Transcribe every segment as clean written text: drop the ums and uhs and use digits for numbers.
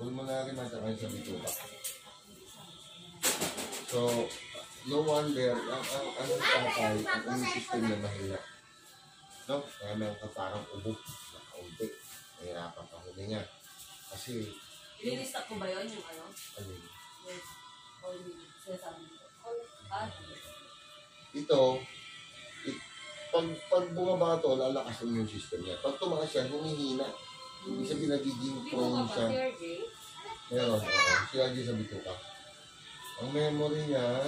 pulmonary at saka sa bituka. So, no wonder, ang tatay, ang immune system na mahina. No? Kaya meron ka parang ubo na kaunti. Mahirapan ka huminga. Kasi, ililista ko ba yun yung ano? alin? Yes. O yung sinasabi ko. Ito, pag bumaba ito, lalakas ang immune system niya. Pag tumakas siya, humihina. Ibig sabihin nagiging prone siya. Meron, siya di sa bituka. Ang memory niya,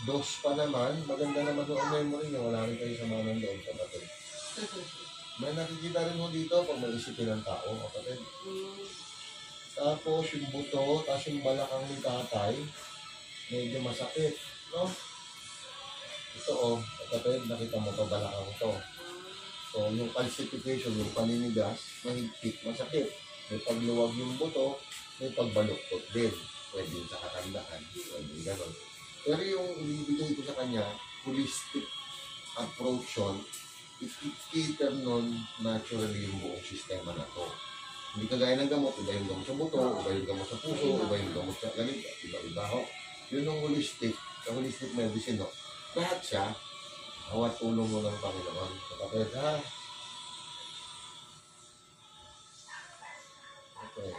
dos pa naman, maganda naman ang memory niya, wala rin kayo sama ng loob, kapatid. May nakikita rin mo dito pag may isipin ng tao, kapatid. Tapos yung buto, tapos yung balakang ni tatay, medyo masakit, no? Ito kapatid, nakita mo pa balakang ito. So yung calcification, yung paninigas, mahigpit, masakit. May pagluwag yung buto, may pagbaluktot din. Pwede sa katandaan, pwede gano'n. Pero yung ibibigay ko sa kanya, holistic approach yun, it-cater nun naturally yung buong sistema na to. Hindi kagaya ng gamot, iba yung gamot sa buto, iba yung gamot sa puso, iba yung gamot sa galit, iba-iba ho. Yun yung holistic, sa holistic medicine, no? Lahat siya, awat tulong mo ng Panginoon. Kapatid, ha? Okay.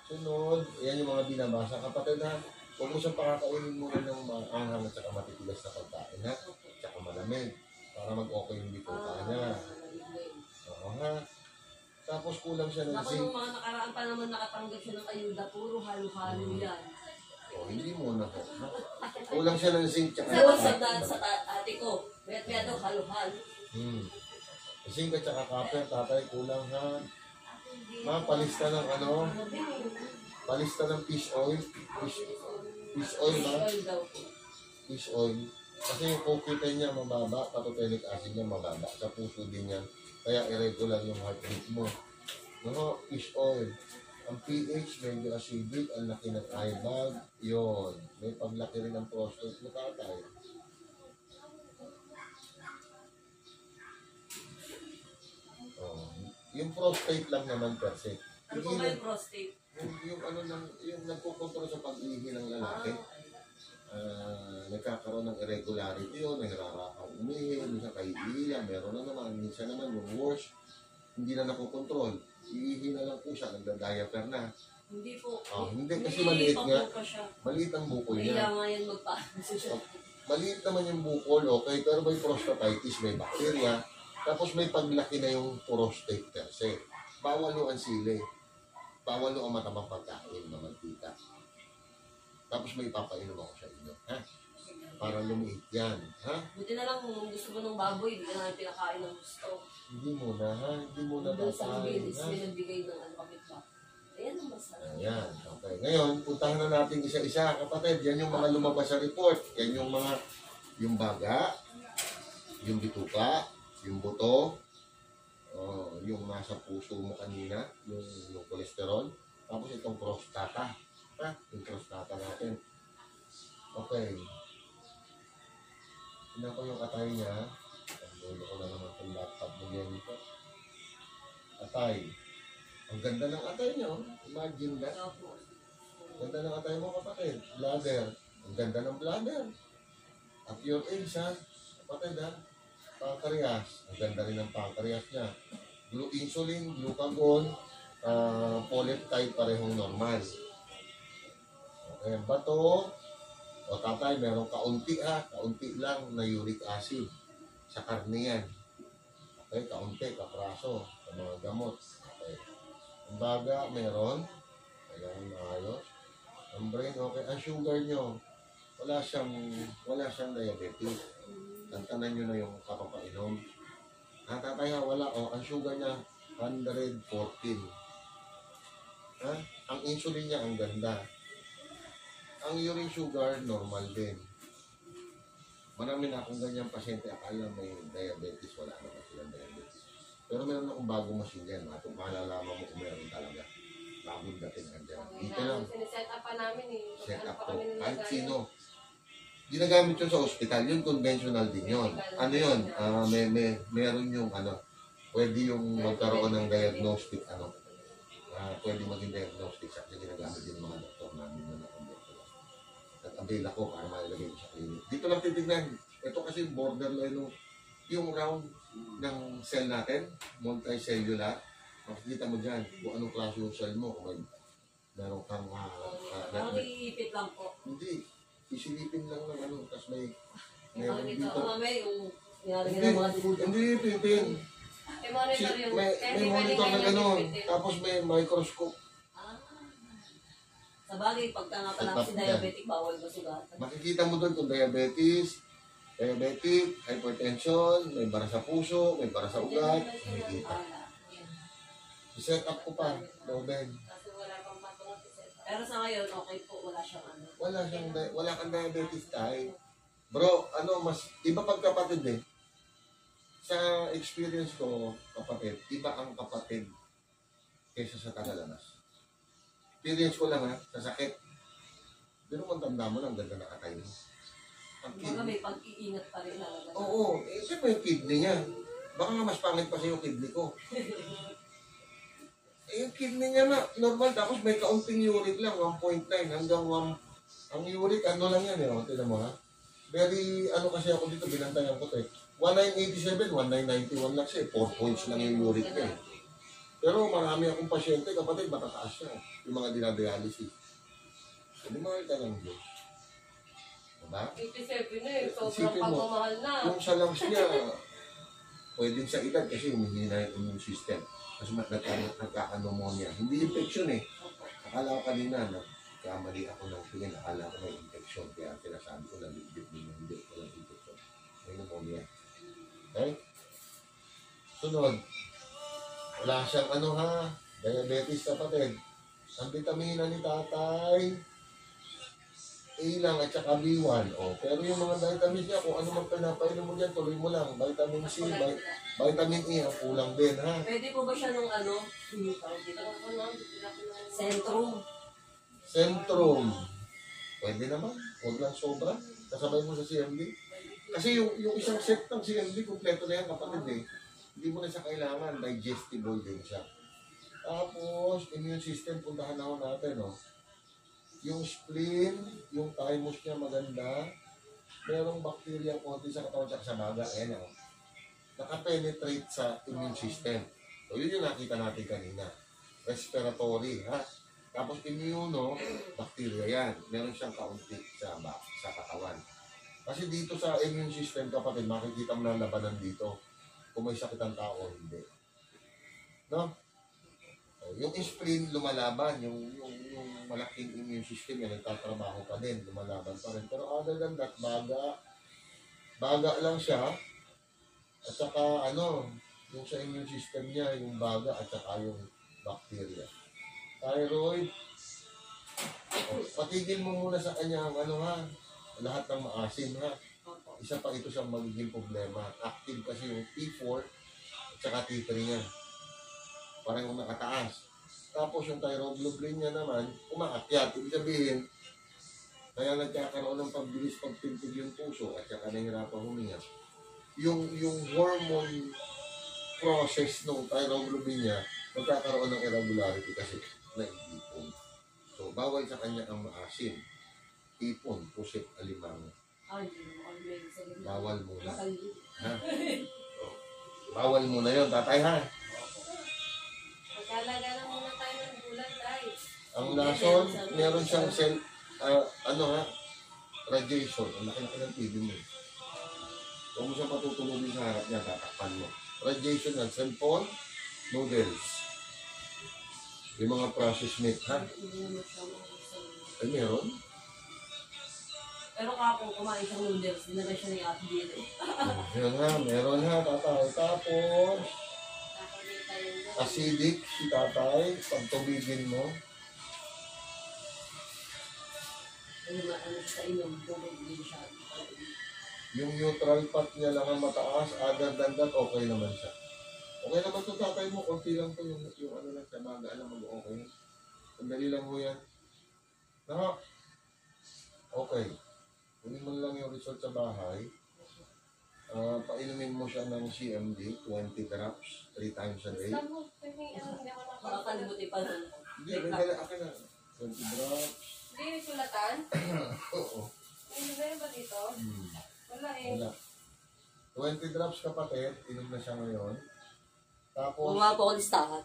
Sunod, yan yung mga binabasa. Kapatid, ha? Huwag mo siyang pakakainin mo rin ng maanghang at saka matitigas na pagkain, ha? At saka malamig, para mag-okay yung bituka niya. Oo, ha? Tapos kulang siya ng zinc. Nung mga nakaraan pa naman nakatanggap siya ng ayuda, puro halo-halo yan. O, hindi muna po. Kulang siya ng zinc tsaka Sa ate ko, may daw halo-halo. Zinc at saka copper, tatay, kulang ha. Palista ng ano? Palista ng fish oil. Fish oil ba? Fish oil. Kasi yung cookita niya mababa, patotenic acid niya mababa. Sa puso din yan. Kaya irregular yung heart rate mo. No, fish oil. Ang pH, medyo acidic, ang laki ng eye bag, yun. May paglaki rin ng prostate mo, tatay. Oh, yung prostate lang naman kasi. Ano po ba yung prostate? Yung ano lang, yung nagkukontrol sa pag-ihi ng lalaki. Nagkakaroon ng irregularity yun, nahirarapang umihi, minsan kaiihi lang, meron na naman, minsan naman yung worst, hindi na nakukontrol. Iihi na lang po siya, nagda-diaper na. Hindi po. Hindi kasi maliit nga. Maliit ang bukol niya. Kaya nga yan magpa-ano siya. Maliit naman yung bukol, okay, pero may prostatitis, may bacteria. Tapos may paglaki na yung prostate kasi. Bawal yung ang sili. Bawal yung ang matamang pagkain na mantika. Tapos may ipapainom ako sa inyo, ha? Para lumiit yan, ha? Buti na lang kung gusto mo ng baboy, hindi ka na pinakain ng gusto. Hindi muna, ha? Hindi muna doon sa tatay, bilis, binagbigay ng ano kapit ba? Ayan ang masarap. Ayan, okay. Ngayon, puntahan na natin isa-isa, kapatid. Yan yung mga lumabas sa report. Yan yung mga, yung baga, yung bituka, yung buto, yung nasa puso mo kanina, yung kolesterol, tapos itong prostata. Ha? Yung prostata natin. Okay. Tignan ko yung atay niya. Pagdulo ko na naman itong laptop mo ganito. Atay. Ang ganda ng atay niyo. Imagine that. Ganda ng atay mo, kapatid. Bladder. Ang ganda ng bladder. At your age, ha? Kapatid, ha? Pancreas. Ang ganda rin ng pancreas niya. Insulin, glucagon, polypeptide parehong normal. Okay, bato. O tatay, meron kaunti ha. Kaunti lang na uric acid. Sa karne yan. Okay, kaunti, kapraso. Sa mga gamot. Okay. Ang baga, meron. Kailangan maayos. Ang brain, okay. Ang sugar nyo, wala siyang diabetes. Tantanan nyo na yung kapapainom. Tatay ha, wala. O, ang sugar niya, 114. Ha? Ang insulin niya, ang ganda. Ang urine sugar, normal din. Marami na akong ganyang pasyente, akala may diabetes, wala naman silang diabetes. Pero meron akong bagong machine yan. Malalaman mo kung meron talaga. Bagong dating andyan. Dito lang. Sineset up pa namin eh. Set up to. Kahit sino. Ginagamit yun sa ospital. Yun, conventional din yun. Ano yun? Meron yung ano, pwede yung magkaroon ng diagnostic ano. pwede maging diagnostics at ginagamit din ng mga doktor namin na nakonvento lang. At avail ako para mailagay ko sa clinic. Dito lang titignan. Ito kasi borderline yung round ng cell natin, multicellular. Makikita mo dyan kung anong klase yung cell mo. Kung meron kang... Ang iipit lang po. Hindi. Isilipin lang ng ano. Tapos may... Meron dito. Mamay yung... Hindi ipipin. May monitor yun. May monitor na gano'n. Tapos may microscope. Sa bagay, pagka nga pala si diabetic, bawal masugatan. Makikita mo doon kung diabetic, hypertension, may bara sa puso, may bara sa ugat. Makikita. I-set up ko pa, Loben. Kasi wala pang patungan si Seth. Pero sa ngayon, okay po, wala siyang ano. Wala kang diabetes tayo. Bro, mas iba pagkapatid eh. Sa experience ko, kapatid, iba ang kapatid kaysa sa tagalanas. Experience ko lang sa sakit. Pero kung tanda mo lang, ganda nakatayo. Baka may pag-iingat pa rin talaga. Oo, siyempre yung kidney niya. Baka nga mas pangit pa siya yung kidney ko. Yung kidney niya na normal, tapos may kaunting uric lang, 1.9 hanggang 1. Ang uric, lang yan tignan mo ha. Very, kasi ako dito, binantayan ko 1987, 1991 lang siya 4 points lang yung uric niya Pero marami akong pasyente, kapatid, matataas siya. Yung mga dinadialysis. Hindi mahal ka lang Diyos. Diba? 87 na sobrang pagmamahal na. Yung sa lungs niya, pwedeng sa edad kasi humihina yung immune system. Kasi nagka-pneumonia. Hindi infection Akala ko kanina, nagkamali ako ng tingin. Akala ko may infection. Kaya sinasabi ko na ligit din yung hindi ko lang infection. May pneumonia. Okay? Sunod. Wala siyang diabetes kapatid. Ang vitamina ni tatay, A lang at saka B1. Pero yung mga vitamins niya, kung ano man pinapainom mo dyan, tuloy mo lang. Vitamin C, vitamin E, ang kulang din, ha? Pwede po ba siya nung Centrum. Pwede naman. Huwag lang sobra. Kasabay mo sa CMD. Kasi yung isang set ng CMD, kumpleto na yan, kapatid Hindi mo na siya kailangan. Digestible din siya. Tapos, immune system, puntahan ako natin, Yung spleen, yung thymus niya maganda. Merong bacteria konti sa katawan at sa baga. Ayan nakapenetrate sa immune system. So, yun yung nakita natin kanina. Respiratory, ha? Tapos bacteria yan. Meron siyang kaunti sa katawan. Kasi dito sa immune system, kapatid, makikita mo na labanan dito. Kung may sakit ang tao, hindi. No? Yung spleen lumalaban, yung malaking immune system yan, nagtatrabaho pa din, lumalaban pa rin. Pero other than that, baga lang siya, at saka yung sa immune system niya, yung baga at saka yung bacteria. Thyroid, patigil mo muna sa kanya lahat ng maasim Isa pa ito sa magiging problema. Active kasi yung T4 at saka T3 niya. Parang nakataas. Tapos yung thyroglobulin niya naman, umaakyat. Ibig sabihin, kaya nagkakaroon ng pagbilis pagpintig yung puso at saka nahihirapan huminga. Yung hormone process ng thyroglobulin niya, magkakaroon ng irregularity kasi naipon. So, bawal sa kanya ang maasim. Ipon, pusit, alimango. Bawal muna. Ha? Bawal muna yun, tatay ha? Magkalaga na muna tayo ng bulan, tayo. Ang lason, meron siyang radiation. Ang laki ng TV mo. Huwag mo siyang patutulogin sa harap niya, tatakpan mo. Radiation yan, cellphone, noodles. Yung mga processed meat, ha? Ay, meron? Pero kapag kumain siyang noodles, dinagay siya ng ate dito. Meron ha, tatay. Tapos, acidic si tatay, pagtubigin mo. Yung neutral fat niya lang ang mataas, other than that, okay naman siya. Okay naman ito tatay mo, konti lang ito yung lang sa baga, alam mo, okay. Sandali lang mo yan. Okay. Kunin mo lang yung result sa bahay. Painumin mo siya ng CMD, 20 drops, 3 times a day. buti pa nun. Hindi, may dala akin na. 20 drops. Hindi yung sulatan? Oo. Ano ba yun ba dito? Wala eh. Wala. 20 drops kapatid, inom na siya ngayon. Tapos, Gumawa po ako listahan.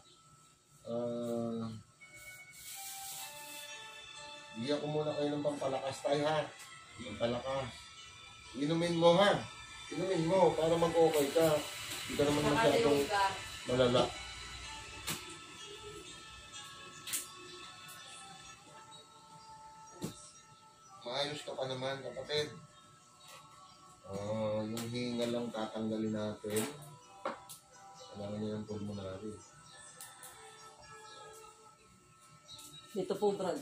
bigyan ko muna kayo ng pampalakas tayo ha. Pampalakas. Inumin mo ha. Inumin mo para mag-okay ka. Hindi ka naman masyadong Nakatayo ka. malala. Maayos ka pa naman kapatid. Yung hinga lang tatanggalin natin. Kailangan niya yung pulmonary. Dito po, Brad.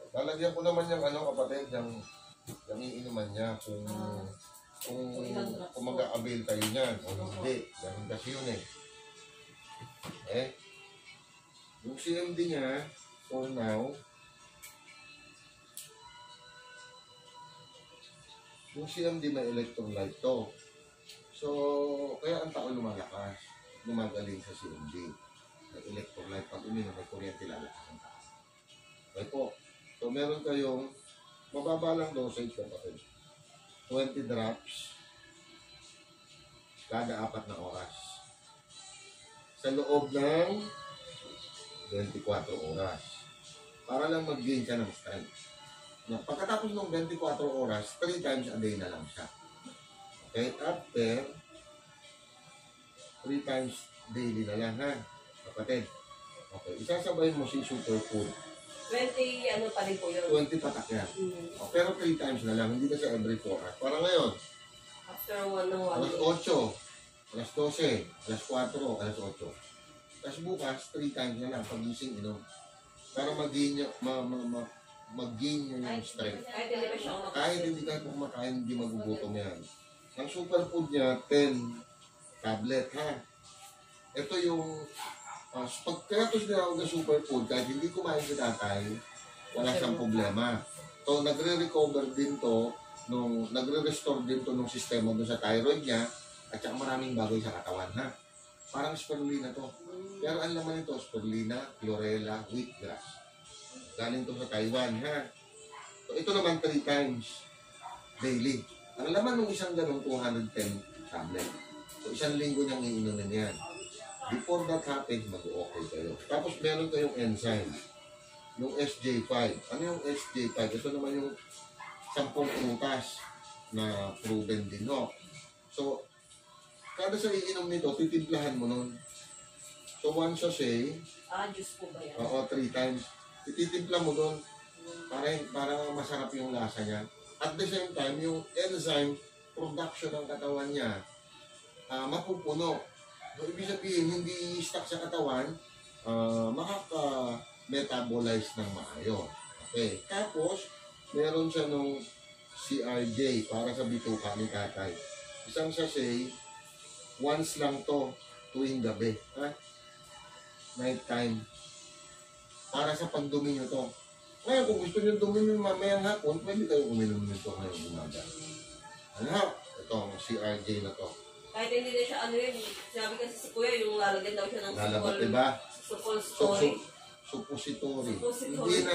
Lalagyan ko naman yung ano kapatid, yung iinuman niya kung mag-a-avail tayo niyan o hindi. Ganun kasi yun eh. Yung CMD niya, for now, yung CMD may electrolyte to. So, kaya ang tao lumalakas, lumagaling sa CMD. May electrolyte, pag uminom, may kuryente lalakas ang tao. Okay po. So, meron kayong mababa lang dosage kapatid. 20 drops kada 4 na oras. Sa loob ng 24 oras. Para lang mag-gain ka ng strength. Pagkatapos ng 24 oras, 3 times a day na lang siya. Okay? After 3 times daily na lang ha, kapatid. Okay, isasabay mo si Superfood. 20, ano pa rin po yun? 20 patak yan. Pero 3 times na lang, hindi kasi every 4 hours. Para ngayon, After 1 ng 1 alas 8, alas 12, alas 4, alas 8. Tapos bukas, 3 times na lang, pagising inom. Para mag-gain nyo yung strength. Kahit hindi pa siya kumakain. Kahit hindi kayo kumakain, hindi magugutom yan. Ang superfood niya, 10 tablet ha. Ito yung kaya ito sinawag na superfood, kahit hindi kumain si tatay, wala siyang problema. So, nagre-recover din to, nagre-restore din to nung sistema doon sa thyroid niya, at saka maraming bagay sa katawan, ha? Parang spirulina to. Pero ang laman nito, spirulina, chlorella, wheatgrass. Galing to sa Taiwan, ha? So, ito naman 3 times daily. Ang laman ng isang ganun, 210 tablet. So, isang linggo niyang iinumin yan. Before that happens, mag-okay kayo. Tapos meron kayong enzyme. Yung SJ5. Ano yung SJ5? Ito naman yung 10 prutas na proven din, no? So, kada sa iinom nito, titimplahan mo nun. So, once sachet, Juice po ba yan? oo, 3 times. Ititimpla mo dun para masarap yung lasa niya. At the same time, yung enzyme production ng katawan niya, mapupuno. So, ibig sabihin, hindi stuck sa katawan, makaka-metabolize ng maayos. Okay. Tapos, meron siya nung CRJ para sa bituka ni tatay. Isang sachet, once lang to, tuwing gabi. Ha? Night time. Para sa pagdumi nyo to. Ngayon, kung gusto nyo dumi mamayang hapon, pwede kayo uminom nito ngayong umaga. Ano ha? Ito, ang CRJ na to. Kahit hindi na siya ano yun. Sinabi kasi si Kuya, yung lalagyan daw siya ng Lalabas, diba? suppository. Suppository. Suppository.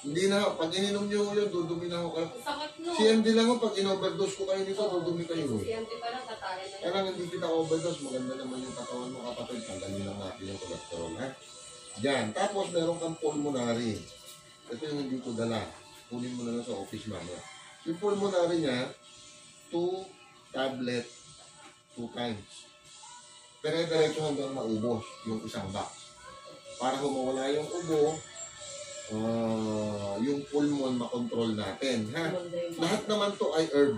Hindi na. Pag ininom nyo yun, dudumi na ako kayo. Sakit no. CMD lang ako, pag in-overdose ko kayo nito, dudumi kayo. CMT pa lang katali na yun. Kaya hindi kita overdose, maganda naman yung katawan mo kapatid. Tanggalin lang natin yung cholesterol, ha? Diyan. Tapos meron kang pulmonary. Ito yung hindi ko dala. Kunin mo na lang sa office mamaya. Yung pulmonary niya, 2 tablet 2 times. Pero diretso hanggang maubos yung isang box. Para humawala yung ubo, yung pulmon makontrol natin. Ha? Lahat naman to ay herb.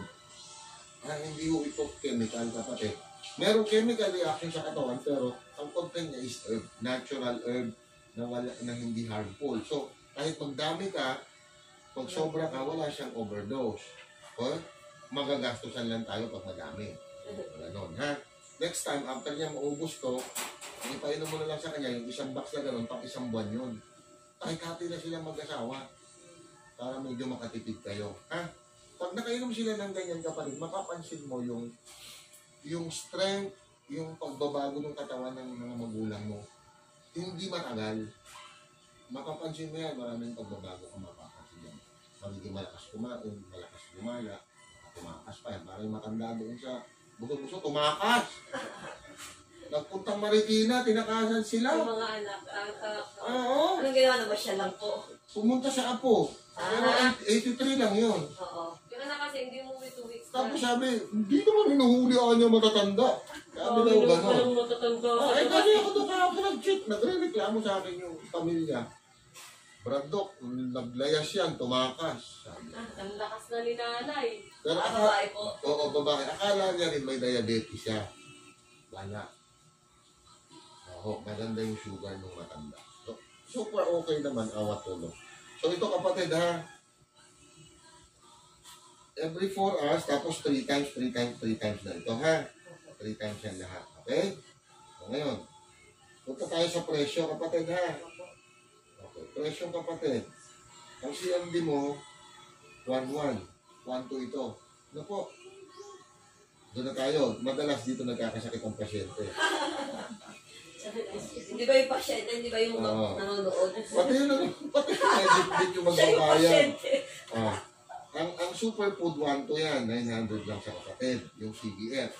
Hindi ho ito chemical kapatid. Merong chemical reaction sa katawan pero ang content niya is herb. Natural herb na hindi harmful. So, kahit magdami ka, pag sobra ka, wala siyang overdose. Okay? Magagastusan lang tayo pag madami. Ganon, ha? Next time, after niya maubos to, ipainom mo na lang sa kanya, yung isang box na gano'n, pang isang buwan yun. Kahit hati na silang mag-asawa para medyo makatipid kayo. Ha? Pag nakainom sila ng ganyan kapatid, mapapansin mo yung strength, yung pagbabago ng katawan ng mga magulang mo. Hindi matagal. Mapapansin mo yan, maraming pagbabago kung mapapansin yan. Magiging malakas kumain, malakas gumala, tumakas pa yan. Parang matanda doon sa buso-buso, tumakas! Nagpuntang Marikina, tinakasan sila. Yung mga anak, Oo. anong ginawa na ba siya lang po? Pumunta sa Apo. Pero 83 lang yun. Oo. Yung anak kasi hindi mo 2 weeks na. Tapos sabi, hindi naman hinuhulihan niya matatanda. Sabi daw gano'n. matatanda. Ay, kasi ako doon kahapon nag-check. Nagre-reklamo sa akin yung pamilya. Bradok, naglayas yan, tumakas. Sabi. Ang lakas na ni nanay. Pero Babae po. oo, babae. Akala niya rin may diabetes siya. Wala. Oo, maganda yung sugar ng matanda. So, super okay naman, awat tulong. So ito kapatid ha, every 4 hours, tapos 3 times na ito ha. 3 times yan lahat. Okay? So ngayon, punta tayo sa presyo kapatid ha. Okay, presyo kapatid. Ang CMD mo, 1-1. 1-2 ito. Ano po? Doon na tayo. Madalas dito nagkakasakit ang pasyente. Hindi ba yung pasyente, hindi ba yung Oo. nanonood? Pati yun, pati yung Siya yung magbabayan. pasyente. Ah, ang superfood 1 to yan, 900 lang sa kapatid, yung CBF.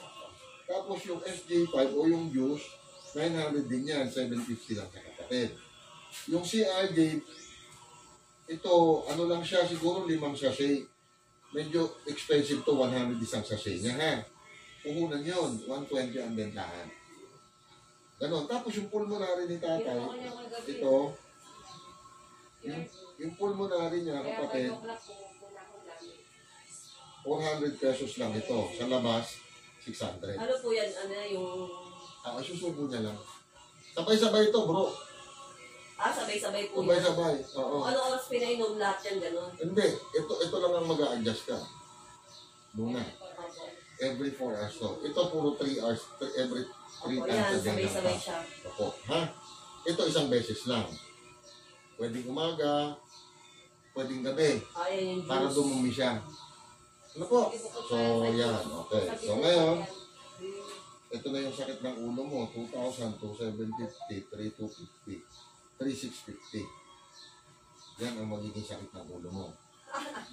Tapos yung SJ5 o yung juice, 900 din yan, 750 lang sa kapatid. Yung CRJ, ito, ano lang siya, siguro 5 sachet. Medyo expensive to, 100 isang sachet niya ha. Puhunan yun, 120 ang bentahan. Ganon. Tapos yung pulmonary ni tatay, ito, yung pulmonary niya, Kaya kapatid, 5 o'clock pupunta ako namin. 400 pesos lang ito. Sa labas, 600. Ano po yan, ano yung... Susubo niya lang. Sabay-sabay ito, bro. Sabay-sabay po yan. Sabay-sabay. Oo. Ano oras pinainom lahat yan, gano'n? Hindi. Ito lang ang mag-a-adjust ka. Muna. Every 4 hours to. Ito puro 3 hours. Every 3 Opo, times yan, a day lang sabay-sabay pa. siya. Opo. Ha? Ito isang beses lang. Pwedeng umaga, pwedeng gabi. Ayan yung Para juice. dumumi siya. Ano po? So, yan. Okay. So, ngayon, ito na yung sakit ng ulo mo. 2,000, 2,750, 3,250, 3,650. Yan ang magiging sakit ng ulo mo.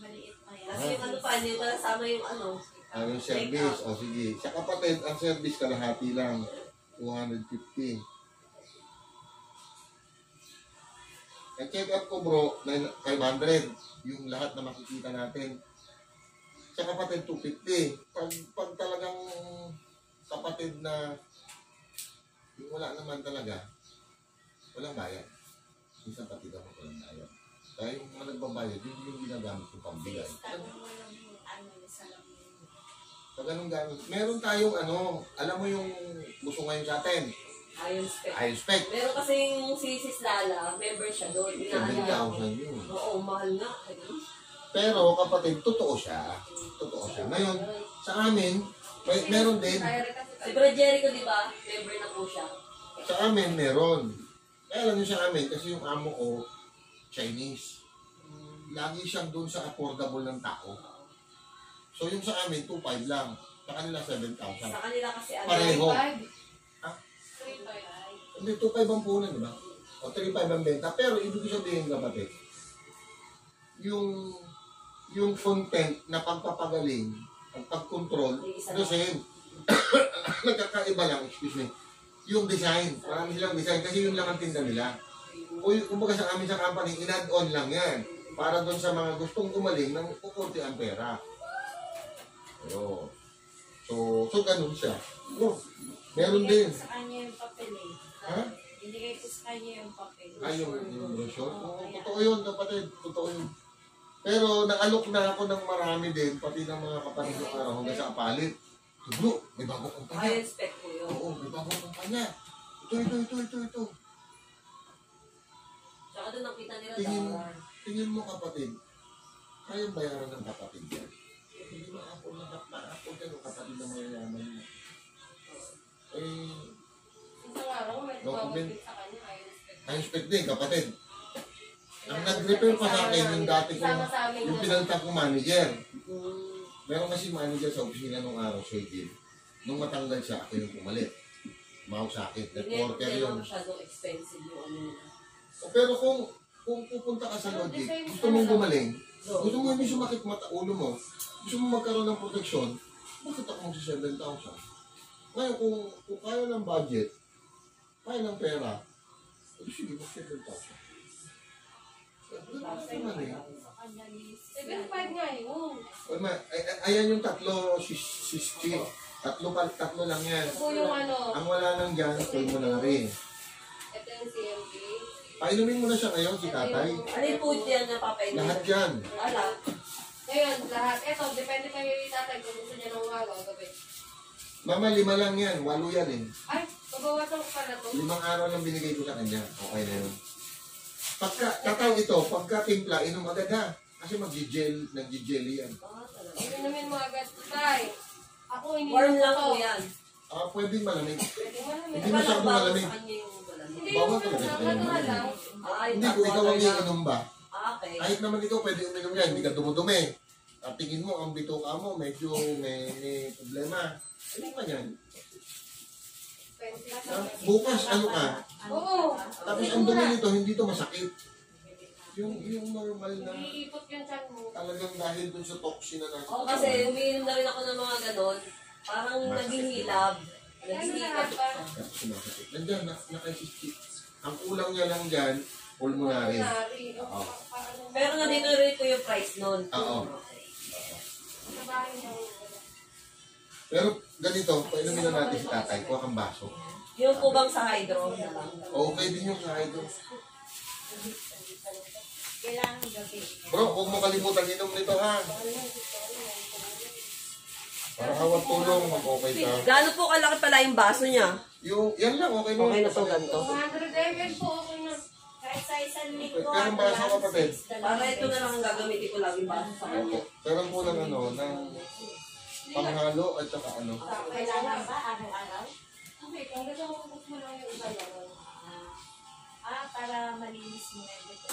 Maliit pa yan. Kasi yung ano pa, hindi ko nasama yung ano. Yung service, o sige. Sa kapatid, ang service kalahati lang. 250. Ang check-up ko bro, 500. Yung lahat na makikita natin. Sa kapatid, 250. Pag talagang kapatid na yung wala naman talaga, walang bayad. Minsan pati daw walang bayad. Kaya yung mga nagbabayad, yun yung ginagamit yung pambigay. Pag anong gamit, meron tayong alam mo yung gusto ngayon sa atin, Iron spec. Iron Spec. Meron kasi yung si Sis Lala, member siya doon. 7,000 yun. Oo, mahal nga. Pero kapatid, totoo siya. Totoo siya. Ngayon, sa amin, meron din. Si Brad Jericho, di ba? Member na po siya. Sa amin, meron. Kaya lang yung sa amin, kasi yung amo ko, Chinese. Lagi siyang doon sa affordable ng tao. So yung sa amin, 2,500 lang. Sa kanila, 7,000. Sa kanila kasi ano. Pareho. 3,500. Ha? Hindi, 2,500 ang punan, di ba? O 3,500 ang benta. Pero ibig sabihin, kapatid, yung content na pagpapagaling, ang pag-control, the same. Nagkakaiba lang, excuse me. Yung design, marami silang design kasi yun lang ang tinda nila. O kumbaga sa amin sa company, in-add-on lang yan. Para doon sa mga gustong gumaling ng kukunti ang pera. So ganun siya. Meron din. Sa kanya yung papel eh. Ha? Binigay ko sa kanya yung papel. Yung brochure? Oo, totoo yun, kapatid. Totoo yun. Pero naalok na ako ng marami din, pati ng mga kapatid ng araw hanggang sa kapalit. Bro, may bago kumpanya. Iron spec po yun. Oo, may bago kumpanya. Ito. Tsaka doon nakita nila dollar. Tingin mo kapatid, kayang bayaran ng kapatid yan. Hindi maapon yan ng kapatid na mayayaman mo. Isang araw, may tumawagin sa kanya. Ang spec din, kapatid. Ang nag-repair pa sa akin yung dati ko, yung pinalitan kong manager. Meron kasi manager sa opisina nung araw, Sir Jim. Nung matanggal siya, ako yung pumalit. Mahal sa akin. Reporter Hindi yun. naman masyadong expensive yung ano nila. Pero kung pupunta ka sa Logic, gusto mong gumaling, gusto mo hindi sumakit mata ulo mo, gusto mo magkaroon ng proteksyon, bakit ako magsi-7,000? Ngayon, kung kaya ng budget, kaya ng pera, sige, mag-7,000. Naman eh. 7.5 nga yun. Ayan yung tatlo, Chi. Tatlo lang yan. Ito po yung ano, Ang wala nang dyan, pulmonary. ito yung CMB. Painumin mo na siya ngayon, si tatay. Ano yung food yan na papainin? Lahat yan. Ala. Ngayon, lahat. Ito, depende kayo yung tatay kung gusto niya ng umaga o gabi. Mama, 5 lang yan. 8 yan eh. Ay, babawasan ko pala to. 5 araw lang binigay ko sa kanya. Okay na yun. Tatay ito, pagka timpla, inom agad ha. Kasi nag-jelly yan. Inumin mo agad. Tay, ako ininom Warm lang ko. po yan. Pwedeng malamig. Pwede mo namin. Hindi masyadong malamig. Hindi Bawal yung talaga sa ano nga lang. Hindi, kung ikaw ang iinom ba, Okay. kahit naman ikaw pwede uminom yan, hindi ka dumudumi. At tingin mo, ang bituka mo, medyo may problema. Ano ka yan? Bukas, ano ka? Oo. Tapos ang dumi nito, hindi to masakit. Yung normal na, Iipot yung chan mo. talagang dahil dun sa toxin na nasa. Oo, kasi umiinom na rin ako ng mga ganon. Parang naging hilab. Naging hilab pa. Tapos sumasakit. Nandiyan, nakaisisip. Ang kulang niya lang dyan, pulmonary. Oo. Pero nandito rin ko yung price nun. Oo. Nabahin mo. Pero ganito, painumin na natin si tatay. Kuha kang baso. Yung po bang sa hydro na lang? Okay din yung sa idol. Kailangan gabi. Bro, huwag mo kalimutan inom nito ha. Para hawat tulong, mag-okay ka. Gaano po kalaki pala yung baso niya? Yan lang, okay na. Okay na to ganito. 200 ml po ako na. Kahit sa isang linggo. Pero ang baso kapatid. Para ito na lang ang gagamitin ko laging baso sa kanya. Okay. Pero ang kulang ng panghalo at saka ano. Kailangan ba araw-araw? Okay, kung gusto mo gusto mo lang yung iba lang. Para malinis mo na ito.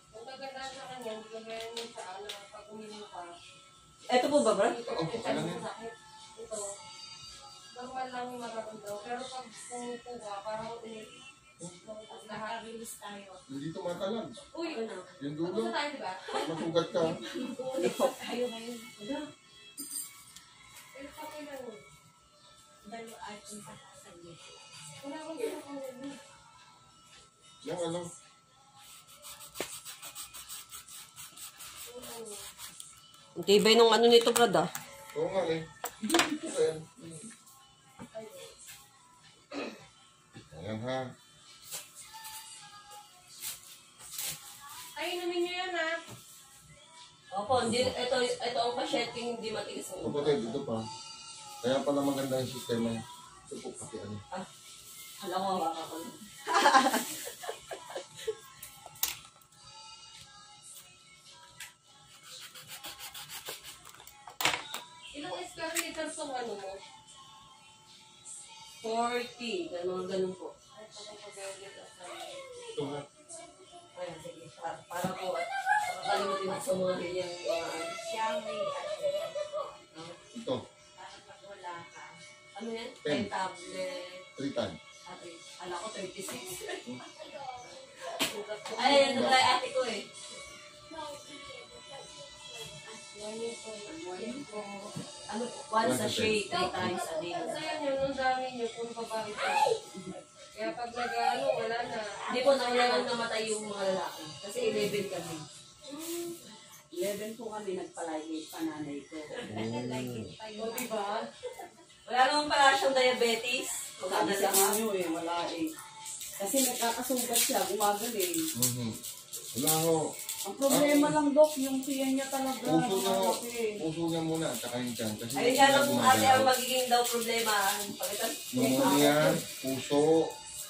Kung kaganda sa kanya, hindi ka gaya mo sa ano, pag uminom ka. Ito po ba, bro? Oo, okay lang yan. Ito. Normal lang yung mararamdaman. Pero pag pumupo ka, parang lahat. Release tayo. Hindi tumatalag. Uy, Yung tapos dulo, na tayo, diba? masugat ka. Ulit tayo ngayon. Pero pa lang. Dalo ay kung pakasali. Wala akong ginagawa. Yung ano, Ang tibay nung ano nito, Brad, ah. oo nga eh. Hindi dito ka yan. Ayan ha. Ay, inumin nyo yan, ha? Opo, ito ang pasyenteng hindi matigas ang ulo. Kapatid, ito pa. Kaya pala maganda yung sistema. Ito po pati ano. Alam mo, baka ko. Ilang escalator tong ano mo? 40, ganun po. Ay, pagkakagalit at Ito ha. Ayan, sige. Para po, makakalimutin mo sa mga ganyan. Siya ang may Ito. para pag wala ka. Ano yan? 10. 10 tablet. 3 times. Ate, ala ko 36. Ay, ano tayo ate ko eh. Ano, one sachet, 3 times a day. Saya nyo, nung dami nyo, kung babae ko. Kaya pag nag-ano, wala na. Hindi po naman namatay yung mga lalaki. Kasi 11 kami. 11 po kami nagpalagay pananay ko. O, diba? Wala naman pala siyang diabetes. Sabi sa inyo eh, wala eh. Kasi nagkakasugat siya, gumagaling. Wala ho. Ang problema lang, Dok, yung tiyan niya talaga. Puso niya ho. malaki. Puso niya muna at saka yung tiyan. Kasi Ayun hindi nga na lang ate ang gumagalaw. magiging daw problema. Pagkatapos Pneumonia, puso,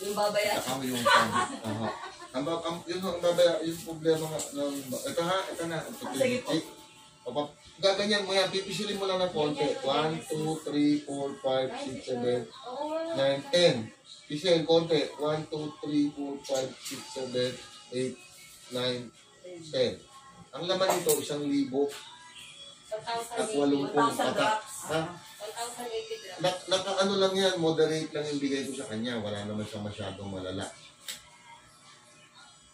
yung babaya. saka yung tiyan. Aha. Yun ang babaya, yung problema nga. Ito ha, ito na. Ito, Sige po. gaganyan mo yan, pipisilin mo lang ng konti. 1, 2, 3, 4, 5, 6, 7, Oo nga. 9, 10. Pisilin konti. 1, 2, 3, 4, 5, 6, 7, 8, 9, 10. Ang laman nito, 1,000. at 1,080. 80 patak. drops. Ha? 1,080 grams. Nakaano lang yan, moderate lang yung bigay ko sa kanya. Wala naman siya masyadong malala.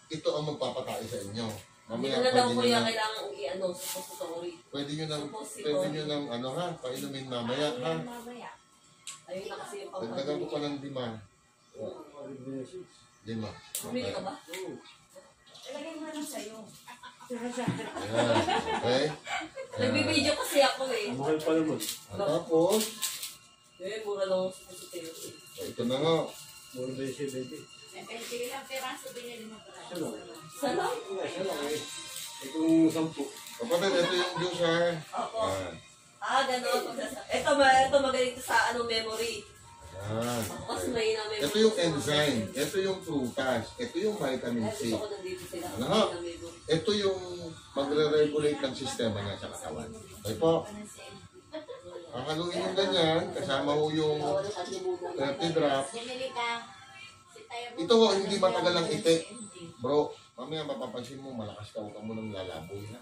Ito ang magpapatay sa inyo. Hindi Mamaya, ko na daw pwede kuya nyo na, kailangan i-ano, suppository. pwede nyo nang, ano ha, painumin mamaya ha. Mamaya. Ayun na kasi yung Dagdagan ko pa ng 5. 5. Bumili ka ba? Ilagay mo lang sa'yo. Ayan. Okay? Nagbibideo kasi ako eh. Mahal pa naman. Tapos, Mura lang ako suppository. ito na nga. More than 70. Sige lang, peraso binili mo para. Siya lang. Sana? Siya lang eh. Itong 10. Kapatid, ito yung juice ha. Ako. Ayan. Gano'n. Ito magaling sa memory. Ayan. Ako kasi may na memory. Ito yung enzyme. Ito yung prutas. Ito yung vitamin C. Gusto ko nandito sila. Ano ha? Ito yung magre-regulate ng sistema niya sa katawan. Okay po. Kakaluin yung ganyan. Kasama ho yung 30 drops. Bumili ka. Si Tayo. Ito ho, hindi matagal ang itik. Bro, mamaya mapapansin mo, malakas ka. Huwag ka mo nang lalaboy ha.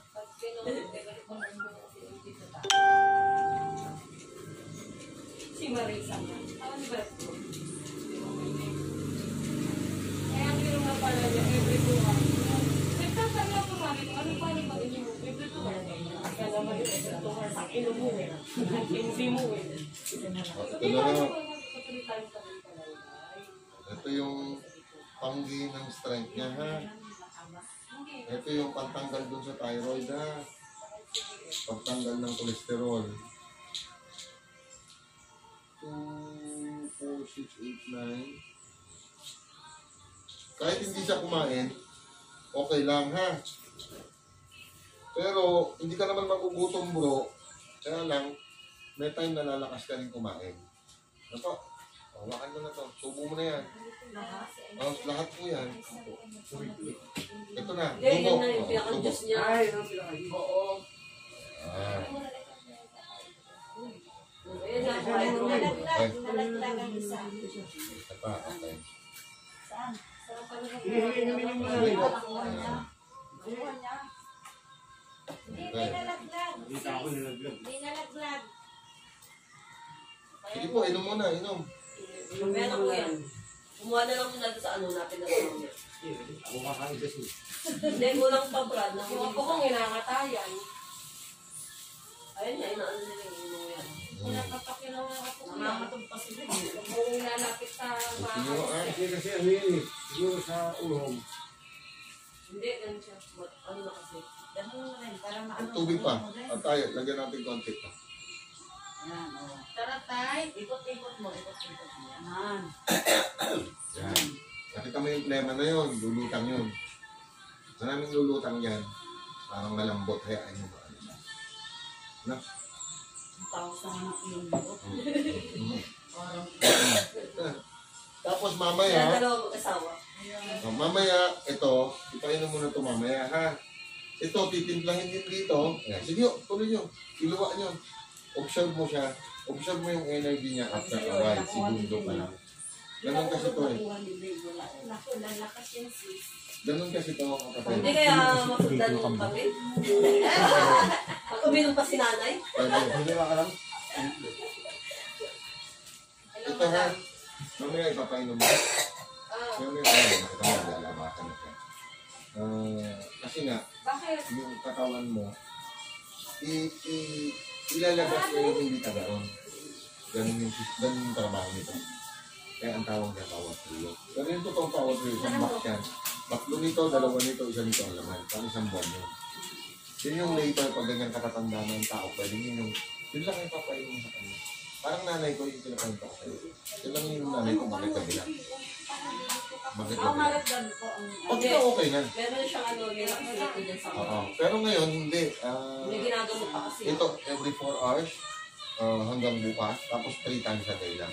Si Marisa. Ako ni Brett. Kaya ang gano'n nga pala niya, every 2 hours. Nagtatala ko sabi ko, ano pa rin mag-inom mo? Every 2 hours. Kaya naman yung every 2 hours, ang inom mo eh. Hindi mo eh. Ito na nga. Ito yung panggi ng strength niya ha. Ito yung pantanggal dun sa thyroid ha. Pagtanggal ng kolesterol. 2, 4, 6, 8, 9. Kahit hindi siya kumain, okay lang ha. Pero hindi ka naman magugutom bro. Kaya lang, may time na lalakas ka rin kumain. Ano po? Hawakan mo na to. Subo mo na yan. Lahat po yan. Ito na. Hindi, Dugo. yan na yung Dugo. pinaka-juice niya. Oo. Ah. Ayan na, hydro. Nalaglag ang isa. Ito pa. Okay. Saan? Hindi nalaglag. Nakita ko nilaglag. Hindi nalaglag. Sige po, inom muna. Inom. Meron ko yan. Kumuha na lang muna sa ano natin na ano. Ako kakain kasi. Hindi, kulang pa brad. Yung ako kong inangatayan. Ayun nga, inaano nila yung ino yan. Nakapakilaw na ako. Nakakatog pa sila. Kung lalapit sa Gusto nyo ah. Kasi ano yun eh. Siguro sa ulong. Hindi, ganun siya. Ano na kasi. Dahil mo rin para maano. Ang tubig pa. At tayo, lagyan natin konti pa. Yan, o. Tara tay. Ikot-ikot mo, ikot-ikot mo. Yan. Yan. Nakita mo yung plema na yun. Lulutang yun. Maraming lulutang yan. Parang malambot. Hayaan nyo ba? Na? Tao sa mga ilong. Tapos Kaya mamaya, dalawa mag-asawa. mamaya, ito, ipainom mo na ito mamaya, ha? Ito, titimplahin din dito. Ayan. Sige, tuloy nyo. Iluwa nyo. Observe mo siya. Observe mo yung energy niya after a while. Segundo pa lang. Ganon kasi ito eh. Naku, lalakas yung sis. Ganon kasi ito, kapatid. Hindi kaya masundan mo kami. Pag uminom pa si nanay. Hindi ka lang. Ito ha. Mamaya ipapainom mo. Mamaya nakita mo, lalabasan na siya. Kasi nga, Bakit? yung katawan mo, ilalabas mo yung hindi tagaon. Ganun yung trabaho nito. Kaya ang tawag niya power trio. Pero yung totoong power trio, isang box yan. Baklo nito, dalawa nito, isa nito ang laman. Pang isang buwan yun. Yun yung later, pag ganyan katatanda ng tao, pwede yun lang yung papainom sa kanya. Parang nanay ko yung pinapainom ko sa'yo. Yun lang yung nanay ko, bakit kabila. Bakit Ako kabila. maragdan ko ang Pag ito, okay na. Meron siyang ano, may nakasito dyan sa Oo. Pero ngayon, hindi. May ginagawa pa kasi. Ito, every 4 hours hanggang bukas. Tapos 3 times a day lang.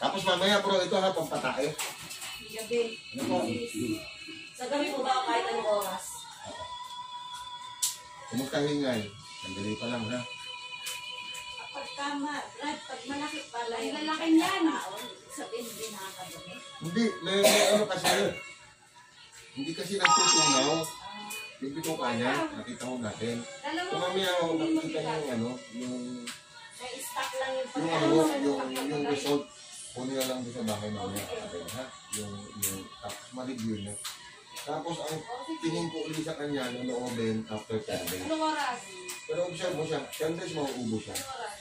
Tapos mamaya bro, ito ha, pampatae. Gabi. Ano po? Sa gabi mo ba kahit anong oras? Kumusta hingay? Sandali pa lang ha. Pag malaki pala Ay, yung lalaki niyan. taon, sabihin hindi nakakadumi. Hindi, may ano kasi. Hindi kasi nagtutunaw. Yung bituka niya, nakita mo natin. So Dalawa. mamaya ako makikita niyo yung ano, yung May stock lang yung yung result. Kunin na lang doon sa bahay mamaya. Okay, ha? Yung tapos ma-review niyo. Tapos ang tingin ko ulit sa kanya na loobin after 10 days. Anong oras? Pero observe mo siya, 10 days mauubos siya. Anong oras?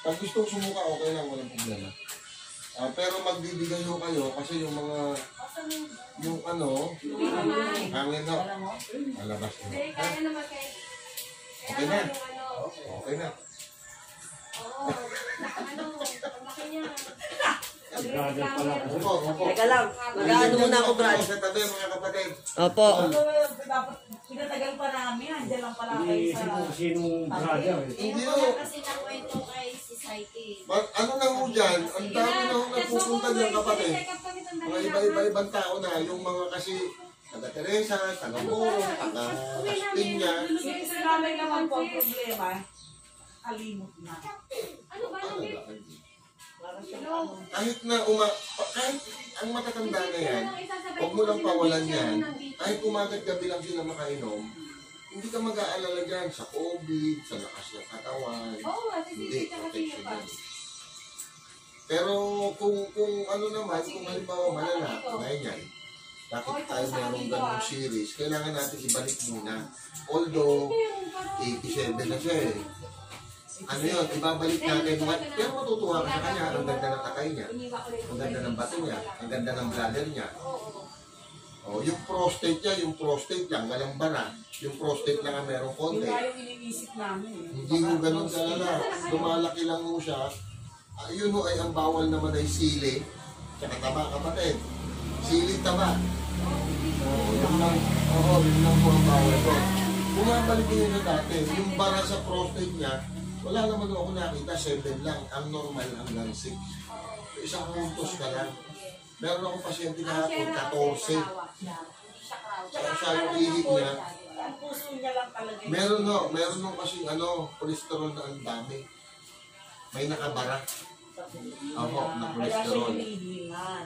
Pag gusto sumuka, okay lang, walang problema. Pero magbibigay ho kayo kasi yung mga, yung ano, Hindi naman. hangin na, alabas na. Hindi, kaya naman kayo. Okay na. Yung ano, Okay na. oo, ano, pagmaki niya. Brother pala kasi. Opo. Teka lang, mag-ano muna ako, Brad. Sa tabi, mga kapatid. Opo. Dapat pinatagal pa namin. Andiyan lang pala kayo Hindi sa... sinong brother eh. Hindi Yung ho. ko kasi nakwento kay Society. Ano na ho dyan, ang dami na ho nagpupunta dyan kapatid. Check up kami sandali Mga lang. iba-ibang tao na, yung mga kasi taga Teresa, taga Moro, taga Castiña. Kasi namin naman po ang problema. Kalimot na. Ano ba? Ano ba? Para siyang ano. Kahit kahit ang matatanda na yan, huwag mo lang pawalan yan. Kahit umagat gabi lang sila makainom, hindi ka mag-aalala dyan sa COVID, sa lakas ng katawan. Oo, Hindi, sisisi ka kasi protection pa. yan. Pero kung ano naman, kung halimbawa malala, gaya yan, bakit tayo merong ganong series, kailangan natin ibalik muna. Although, 87 na siya eh. Ano yun, ibabalik natin. Pero matutuwa ka sa kanya, ang ganda ng takay niya, ang ganda ng bato niya, ang ganda ng bladder niya. Oh, yung prostate lang, walang bara. Yung prostate lang ang merong Yun konti. nga yung iniisip namin. Hindi mo ganun kalala. Lumalaki lang mo siya. Yun ho ay ang bawal naman ay sili. Tsaka taba, kapatid. Sili, taba. Yun lang po ang bawal ko. Bumabalik ko yun na dati. Yung bara sa prostate niya, wala naman ako nakita, 7 lang. Ang normal hanggang 6. Isang puntos ka lang. Meron akong pasyente na hapon, 14. Kaya siya yung ihig niya. Ang puso niya lang talaga. Meron nung kasi cholesterol na ang dami. May nakabara. Ako, na Kaya siya cholesterol. hinihingal.